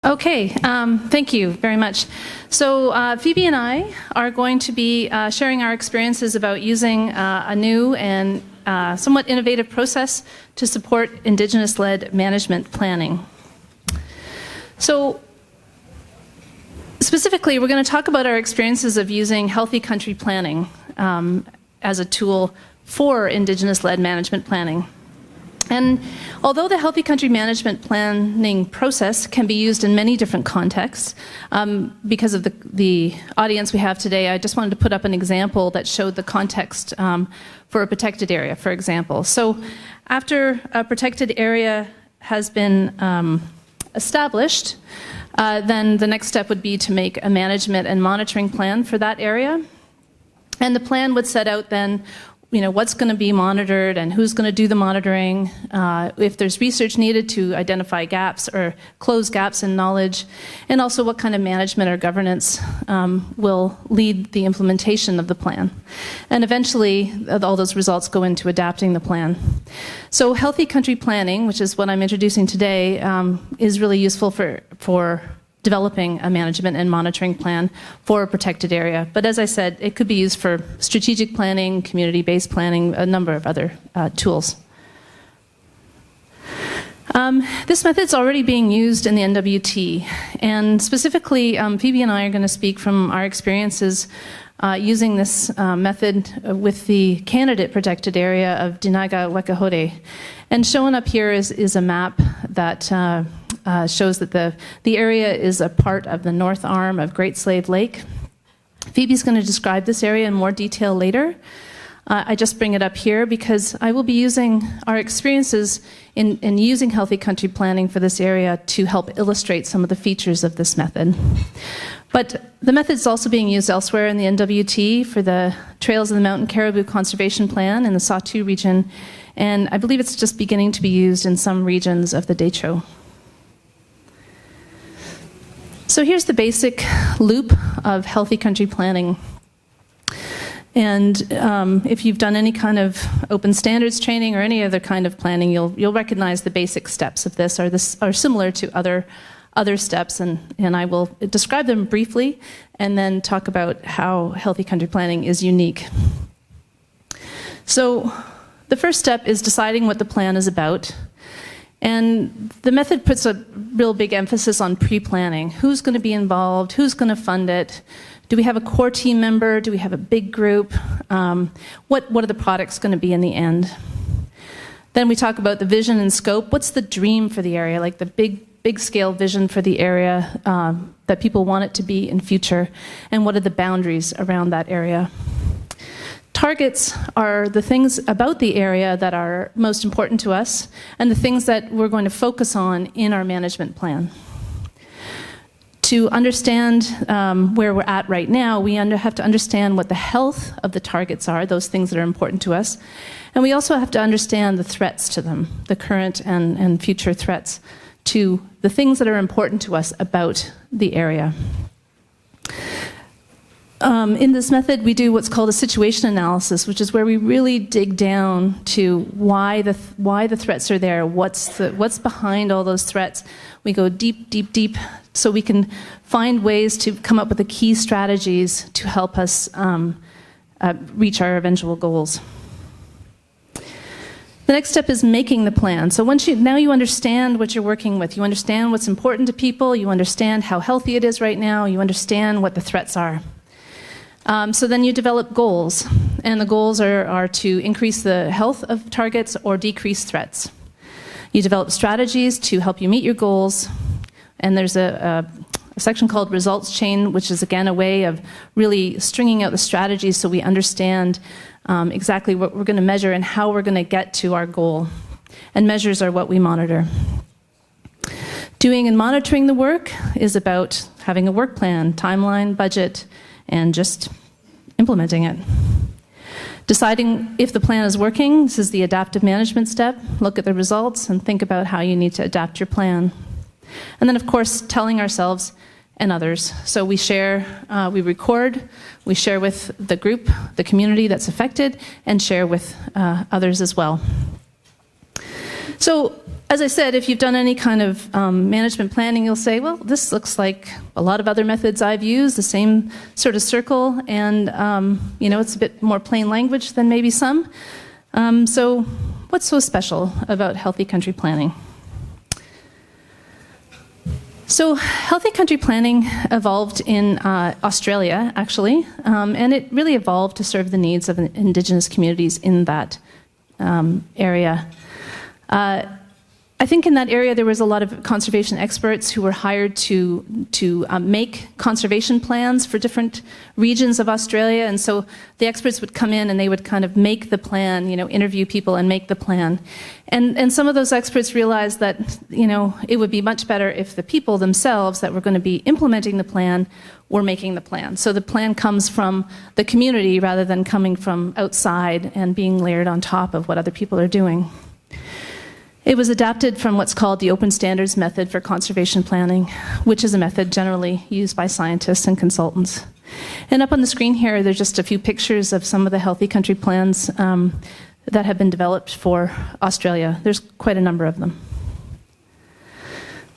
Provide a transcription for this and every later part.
Okay, thank you very much. So Phoebe and I are going to be sharing our experiences about using a new and somewhat innovative process to support Indigenous-led management planning. So specifically, we're going to talk about our experiences of using healthy country planning as a tool for Indigenous-led management planning. And although the healthy country management planning process can be used in many different contexts, because of the audience we have today, I just wanted to put up an example that showed the context for a protected area, for example. So after a protected area has been established, then the next step would be to make a management and monitoring plan for that area. And the plan would set out then what's going to be monitored and who's going to do the monitoring, if there's research needed to identify gaps or close gaps in knowledge, and also what kind of management or governance will lead the implementation of the plan. And eventually, all those results go into adapting the plan. So healthy country planning, which is what I'm introducing today, is really useful for developing a management and monitoring plan for a protected area. But as I said, it could be used for strategic planning, community-based planning, a number of other tools. This method is already being used in the NWT, and specifically, Phoebe and I are going to speak from our experiences using this method with the candidate protected area of Dinaga-Wekahode. And shown up here is a map that shows that the area is a part of the north arm of Great Slave Lake. Phoebe's going to describe this area in more detail later. I just bring it up here because I will be using our experiences in using healthy country planning for this area to help illustrate some of the features of this method. But the method is also being used elsewhere in the NWT for the Trails of the Mountain Caribou Conservation Plan in the Sahtu region, and I believe it's just beginning to be used in some regions of the Tłįcho. So here's the basic loop of healthy country planning. And if you've done any kind of open standards training or any other kind of planning, you'll recognize the basic steps of this are similar to other steps, and I will describe them briefly and then talk about how healthy country planning is unique. So the first step is deciding what the plan is about. And the method puts a real big emphasis on pre-planning. Who's going to be involved? Who's going to fund it? Do we have a core team member? Do we have a big group? What are the products going to be in the end? Then we talk about the vision and scope. What's the dream for the area, like the big scale vision for the area that people want it to be in future? And what are the boundaries around that area? Targets are the things about the area that are most important to us and the things that we're going to focus on in our management plan. To understand where we're at right now, we have to understand what the health of the targets are, those things that are important to us. And we also have to understand the threats to them, the current and future threats to the things that are important to us about the area. In this method, we do what's called a situation analysis, which is where we really dig down to why the threats are there, what's behind all those threats. We go deep, deep, deep, so we can find ways to come up with the key strategies to help us reach our eventual goals. The next step is making the plan. So now you understand what you're working with, you understand what's important to people, you understand how healthy it is right now, you understand what the threats are. So then you develop goals, and the goals are to increase the health of targets or decrease threats. You develop strategies to help you meet your goals, and there's a section called results chain, which is again a way of really stringing out the strategies so we understand exactly what we're going to measure and how we're going to get to our goal. And measures are what we monitor. Doing and monitoring the work is about having a work plan, timeline, budget, and just implementing it. Deciding if the plan is working, this is the adaptive management step. Look at the results and think about how you need to adapt your plan. And then, of course, telling ourselves and others. So we share, we record, we share with the group, the community that's affected, and share with others as well. So As I said, if you've done any kind of management planning, you'll say, well, this looks like a lot of other methods I've used, the same sort of circle, and it's a bit more plain language than maybe some. So what's so special about healthy country planning? So healthy country planning evolved in Australia, actually, and it really evolved to serve the needs of Indigenous communities in that area. I think in that area there was a lot of conservation experts who were hired to make conservation plans for different regions of Australia, and so the experts would come in and they would kind of make the plan, interview people and make the plan. And some of those experts realized that, it would be much better if the people themselves that were going to be implementing the plan were making the plan. So the plan comes from the community rather than coming from outside and being layered on top of what other people are doing. It was adapted from what's called the open standards method for conservation planning, which is a method generally used by scientists and consultants. And up on the screen here, there's just a few pictures of some of the healthy country plans that have been developed for Australia. There's quite a number of them.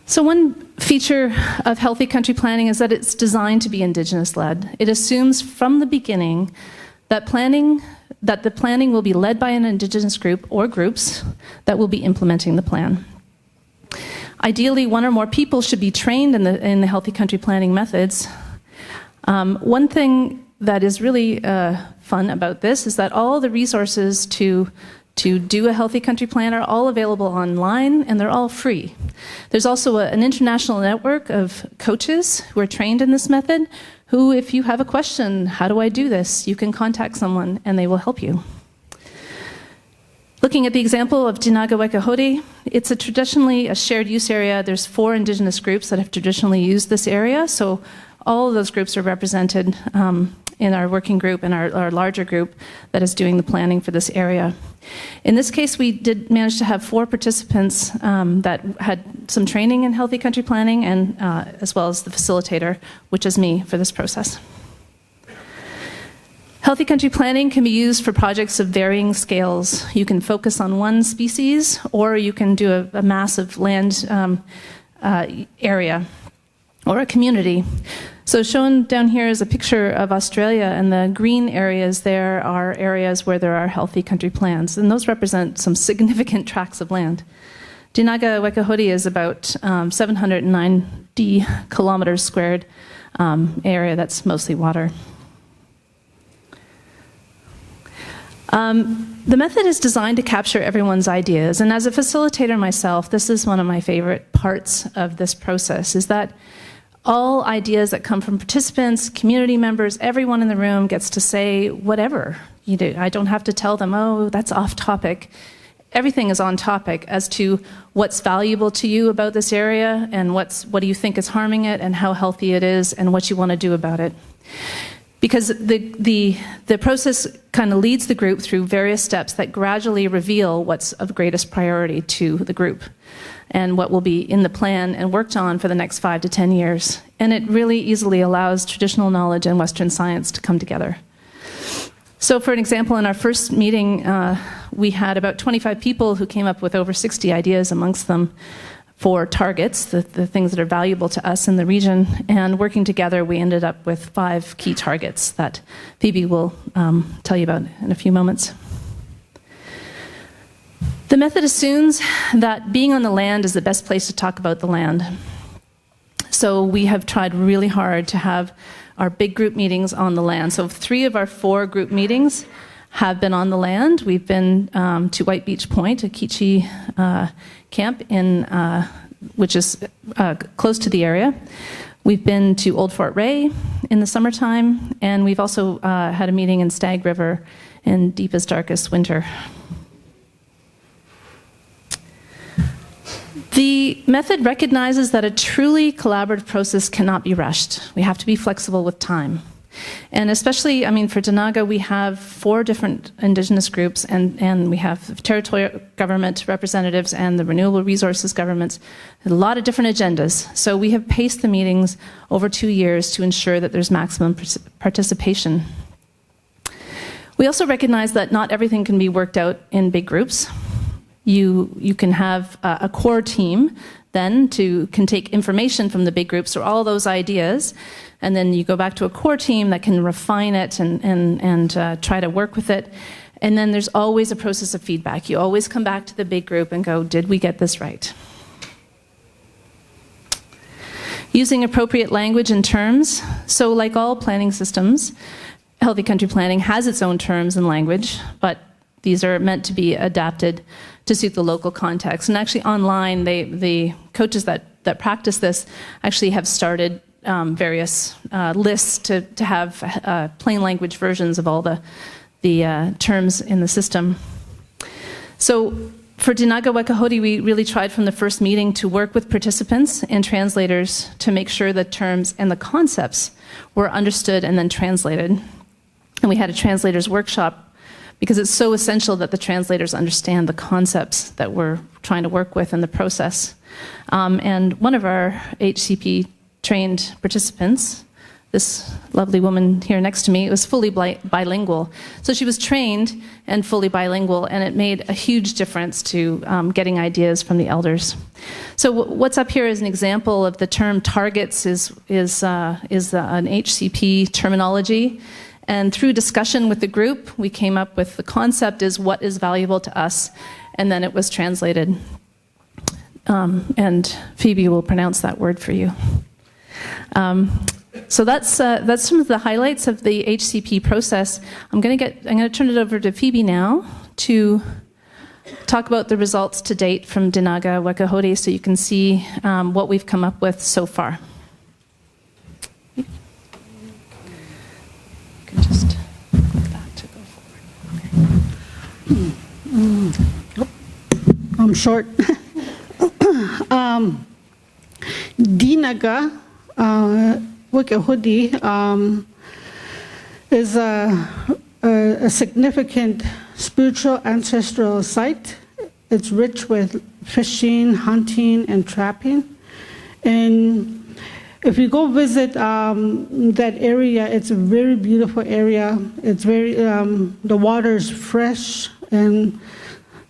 So one feature of healthy country planning is that it's designed to be Indigenous-led. It assumes from the beginning that the planning will be led by an Indigenous group or groups that will be implementing the plan. Ideally, one or more people should be trained in the healthy country planning methods. One thing that is really fun about this is that all the resources to do a healthy country plan are all available online, and they're all free. There's also an international network of coaches who are trained in this method, who, if you have a question, how do I do this, you can contact someone and they will help you. Looking at the example of Tłįcho, it's traditionally a shared use area. There's 4 Indigenous groups that have traditionally used this area, so all of those groups are represented in our working group and our larger group that is doing the planning for this area. In this case, we did manage to have 4 participants that had some training in healthy country planning, and as well as the facilitator, which is me, for this process. Healthy country planning can be used for projects of varying scales. You can focus on one species, or you can do a massive land area or a community. So shown down here is a picture of Australia, and the green areas there are areas where there are healthy country plans, and those represent some significant tracts of land. Tłįcho is about 790 kilometers squared area that's mostly water. The method is designed to capture everyone's ideas, and as a facilitator myself, this is one of my favorite parts of this process, is that all ideas that come from participants, community members, everyone in the room gets to say whatever you do. I don't have to tell them, oh, that's off topic. Everything is on topic as to what's valuable to you about this area, and what do you think is harming it, and how healthy it is, and what you want to do about it. Because the process kind of leads the group through various steps that gradually reveal what's of greatest priority to the group, and what will be in the plan and worked on for the next 5 to 10 years. And it really easily allows traditional knowledge and Western science to come together. So for an example, in our first meeting, we had about 25 people who came up with over 60 ideas amongst them for targets, the things that are valuable to us in the region. And working together, we ended up with 5 key targets that Phoebe will tell you about in a few moments. The method assumes that being on the land is the best place to talk about the land. So we have tried really hard to have our big group meetings on the land. So 3 of our 4 group meetings have been on the land. We've been to White Beach Point, a Kichi camp, which is close to the area. We've been to Old Fort Ray in the summertime, and we've also had a meeting in Stag River in deepest, darkest winter. The method recognizes that a truly collaborative process cannot be rushed. We have to be flexible with time. And especially, for Tłįcho, we have 4 different Indigenous groups, and we have territorial government representatives and the renewable resources governments, a lot of different agendas. So we have paced the meetings over 2 years to ensure that there's maximum participation. We also recognize that not everything can be worked out in big groups. you can have a core team then can take information from the big groups or all those ideas, and then you go back to a core team that can refine it and try to work with it. And then there's always a process of feedback. You always come back to the big group and go, did we get this right? Using appropriate language and terms. So like all planning systems, healthy country planning has its own terms and language, but these are meant to be adapted to suit the local context. And actually online, the coaches that practice this actually have started various lists to have plain language versions of all the terms in the system. So for Dinaga Wekahodi, we really tried from the first meeting to work with participants and translators to make sure the terms and the concepts were understood and then translated. And we had a translators workshop because it's so essential that the translators understand the concepts that we're trying to work with in the process. And one of our HCP trained participants, this lovely woman here next to me, was fully bilingual. So she was trained and fully bilingual, and it made a huge difference to getting ideas from the elders. So what's up here is an example of the term targets is an HCP terminology. And through discussion with the group, we came up with the concept is what is valuable to us, and then it was translated. And Phoebe will pronounce that word for you. So that's some of the highlights of the HCP process. I'm going to turn it over to Phoebe now to talk about the results to date from Dinaga Wekahodi, so you can see what we've come up with so far. You can just click that to go forward. Okay. I'm short. Dinaga Wekahodi is a significant spiritual ancestral site. It's rich with fishing, hunting, and trapping. And if you go visit that area, it's a very beautiful area. It's very, the water is fresh, and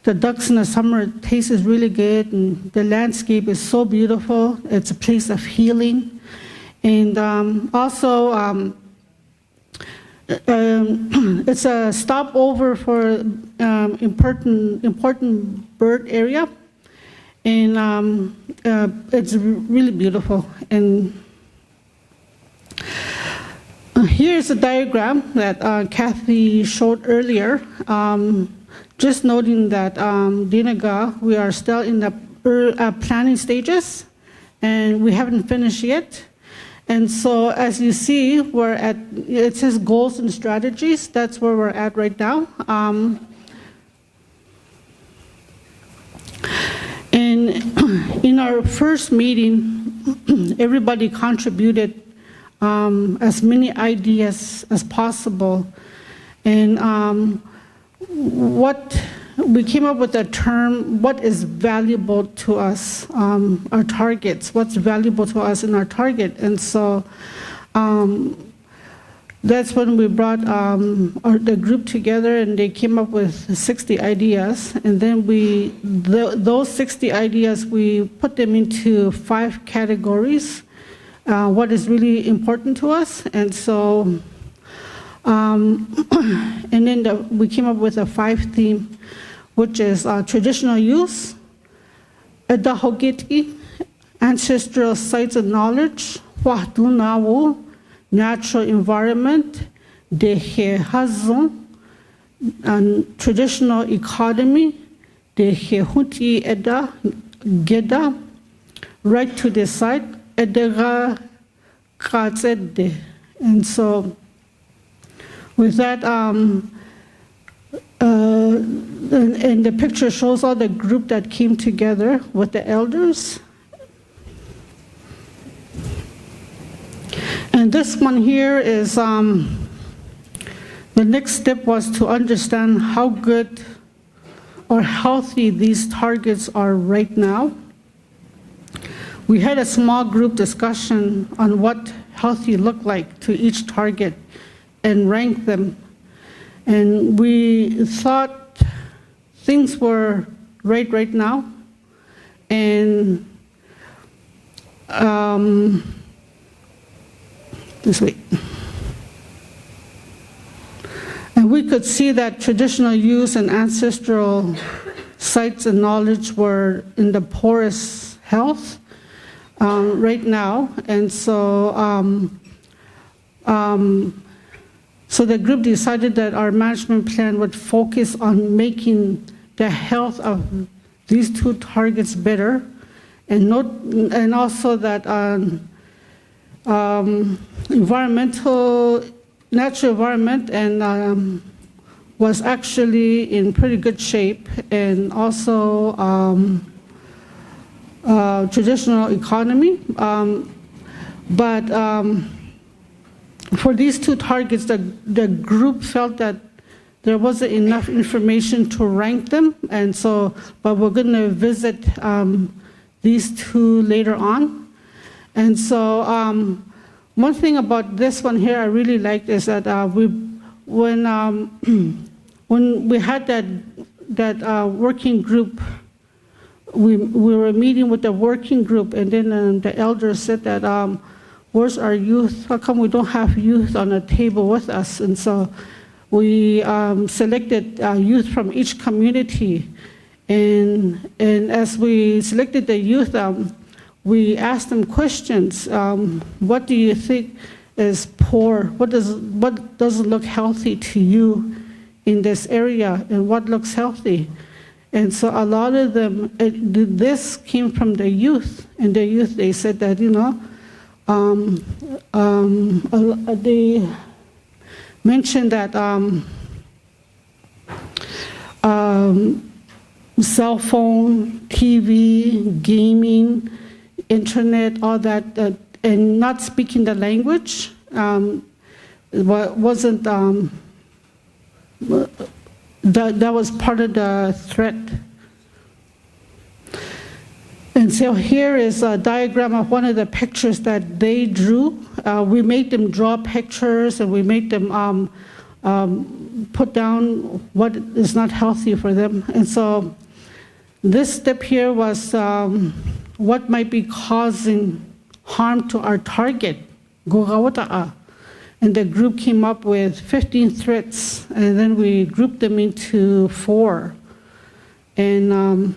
the ducks in the summer taste is really good, and the landscape is so beautiful. It's a place of healing. And also, it's a stopover for important bird area, and it's really beautiful. And here's a diagram that Kathy showed earlier. Just noting that Dinaga, we are still in the planning stages, and we haven't finished yet. And so, as you see, we're at, it says goals and strategies. That's where we're at right now. And in our first meeting, everybody contributed as many ideas as possible. And we came up with a term, what is valuable to us, our targets, what's valuable to us in our target. And so that's when we brought the group together, and they came up with 60 ideas. And then those 60 ideas, we put them into 5 categories, what is really important to us. And so, and then we came up with a 5 theme, which is traditional use, edahogeti, ancestral sites and knowledge, wahdunawu, natural environment, dehehazon, and traditional economy, dehehuti eda, geda, right to the site, edega katzede. And so, with that, and the picture shows all the group that came together with the elders. And this one here is, the next step was to understand how good or healthy these targets are right now. We had a small group discussion on what healthy looked like to each target and ranked them. And we thought things were right now. And this way. And we could see that traditional use and ancestral sites and knowledge were in the poorest health right now. And so, so the group decided that our management plan would focus on making the health of these two targets better, and also that natural environment and was actually in pretty good shape, and also traditional economy. But for these two targets, the group felt that there wasn't enough information to rank them, and so, but we're going to visit these two later on. And so one thing about this one here I really liked is that when we had that working group, we were meeting with the working group, and then the elders said that, where's our youth? How come we don't have youth on the table with us? And so we selected youth from each community. And as we selected the youth, we asked them questions. What do you think is poor? What doesn't look healthy to you in this area, and what looks healthy? And so a lot of them, this came from the youth. And the youth, they said that, they mentioned that cell phone, TV, gaming, internet, all that, and not speaking the language wasn't, that was part of the threat. And so here is a diagram of one of the pictures that they drew. We made them draw pictures, and we made them put down what is not healthy for them. And so this step here was what might be causing harm to our target, Gogawata'a. And the group came up with 15 threats, and then we grouped them into 4. And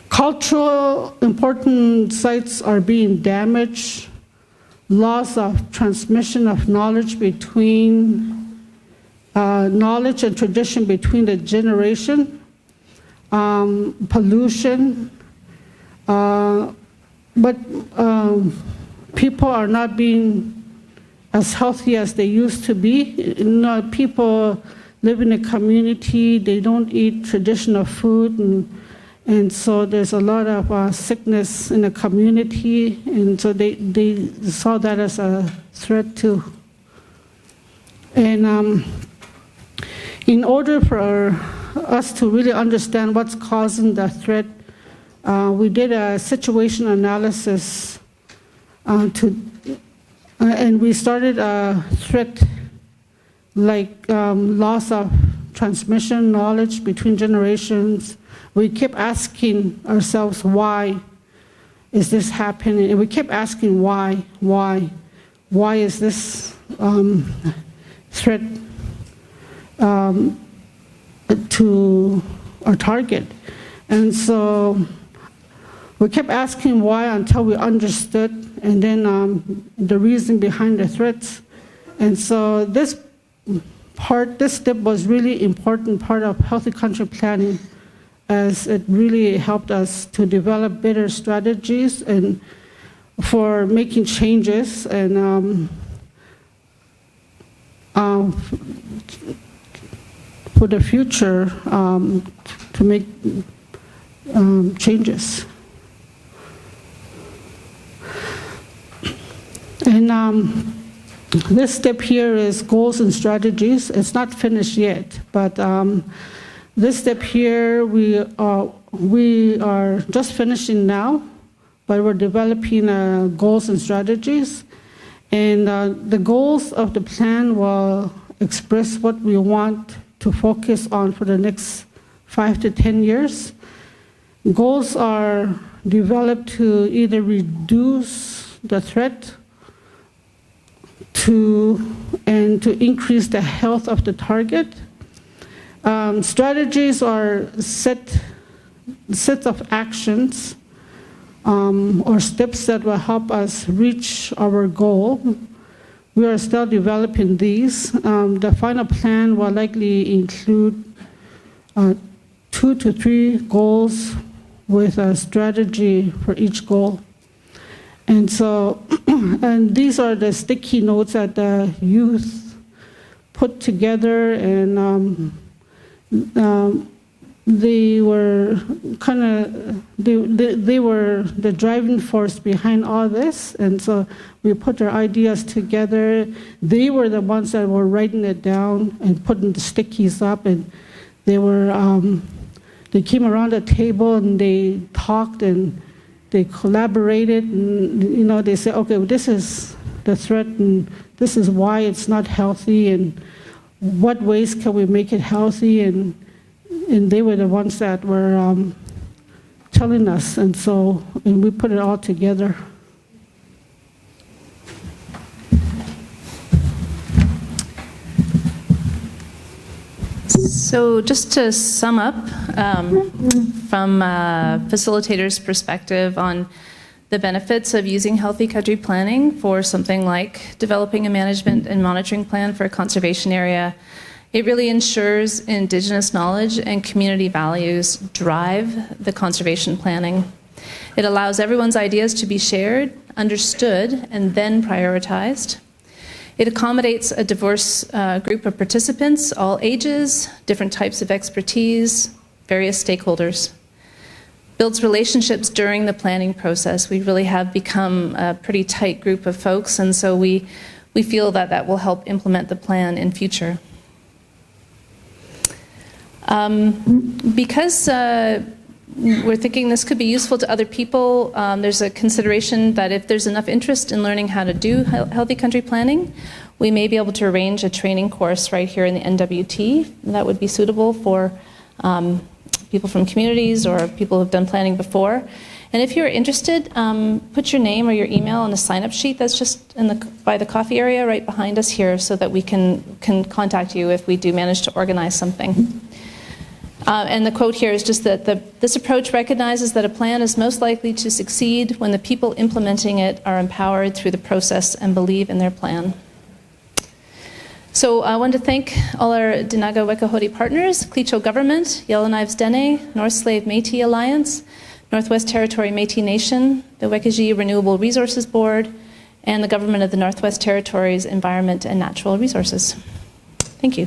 cultural important sites are being damaged, loss of transmission of knowledge between, knowledge and tradition between the generation, pollution, but people are not being as healthy as they used to be. People live in a community, they don't eat traditional food, and so there's a lot of sickness in the community, and so they saw that as a threat too. And in order for us to really understand what's causing the threat, we did a situation analysis and we started a threat like loss of transmission knowledge between generations. We kept asking ourselves, why is this happening? And we kept asking why is this threat to our target? And so we kept asking why until we understood, and then the reason behind the threats. And so this step was really important part of healthy country planning, as it really helped us to develop better strategies and for making changes and for the future to make changes. And this step here is goals and strategies. It's not finished yet, but this step here we are just finishing now, but we're developing goals and strategies. And the goals of the plan will express what we want to focus on for the next 5 to 10 years. Goals are developed to either reduce the threat and to increase the health of the target. Strategies are sets of actions or steps that will help us reach our goal. We are still developing these. The final plan will likely include 2 to 3 goals with a strategy for each goal. And so, and these are the sticky notes that the youth put together, and they were they were the driving force behind all this. And so we put their ideas together. They were the ones that were writing it down and putting the stickies up, and they came around the table and they talked and they collaborated, and they said, okay, well, this is the threat, and this is why it's not healthy, and what ways can we make it healthy, and they were the ones that were telling us, and we put it all together. So just to sum up, from a facilitator's perspective on the benefits of using healthy country planning for something like developing a management and monitoring plan for a conservation area, it really ensures Indigenous knowledge and community values drive the conservation planning. It allows everyone's ideas to be shared, understood, and then prioritized. It accommodates a diverse group of participants, all ages, different types of expertise, various stakeholders. Builds relationships during the planning process. We really have become a pretty tight group of folks, and so we feel that that will help implement the plan in future. Because we're thinking this could be useful to other people, there's a consideration that if there's enough interest in learning how to do healthy country planning, we may be able to arrange a training course right here in the NWT that would be suitable for people from communities or people who've done planning before. And if you're interested, put your name or your email on a sign-up sheet that's just by the coffee area right behind us here, so that we can contact you if we do manage to organize something. And the quote here is just that this approach recognizes that a plan is most likely to succeed when the people implementing it are empowered through the process and believe in their plan. So I want to thank all our Dinaga Wekahodi partners, Tłįcho Government, Yellowknives Dene, North Slave Métis Alliance, Northwest Territory Métis Nation, the Wekajee Renewable Resources Board, and the Government of the Northwest Territories Environment and Natural Resources. Thank you.